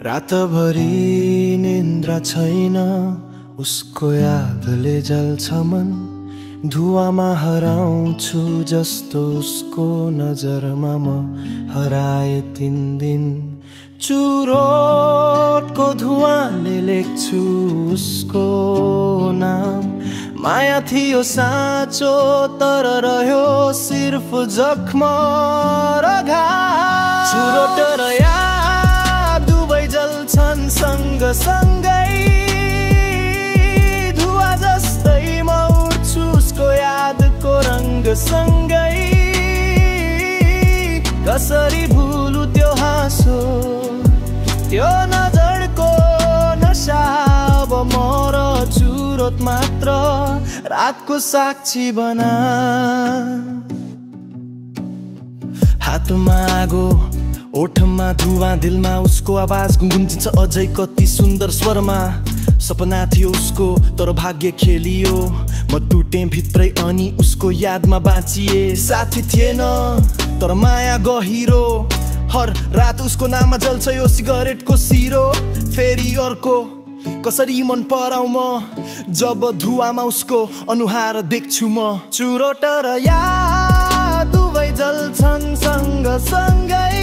रातभरि निन्द्रा छैन, उसको यादले जल्छ मन। धुवामा हराउँछु जस्तो उसको नजरमा म हराए 3 दिन। चुरोटको धुवाले लेख्छु उसको नाम। माया थियो साँचो तर रह्यो सिर्फ जख्म र घाम। चुरोट र याद दुवै जल्छन् सँगसँगै। धुवा जस्तै म उड्छु उसको यादको रङसँगै। कसरी भुलु त्यो हाँसो, त्यो नजरको नशा। अब म र चुरोट मात्र रातको साक्षी बना। हातमा आगो, ओठमा धुवा, दिलमा उसको आवाज गुन्जिन्छ अझै कति सुन्दर स्वरमा। सपना थियो उसको तर भाग्य खेलियो। म टुटेँ भित्रै अनि उसको यादमा बाँचिए। साथी थिएन तर माया गहिरो। हर रात उसको नाममा जल्छ यो सिगरेटको सिरो। फेरि अर्को कसरी मन पराउ म जब धुवामा उसको अनुहार देख्छु म। चुरोट र याद दुवै जल्छन् सँगसँगै।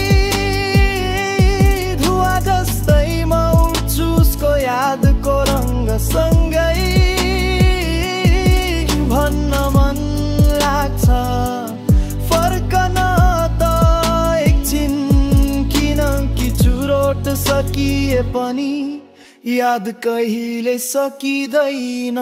धुवा जस्तै म उड्छु उसको यादको रङसँगै। भन्न मन लाग्छ फर्कन त एकछिन, किनकि चुरोट सकिए पनि याद कहिले सकिँदैन।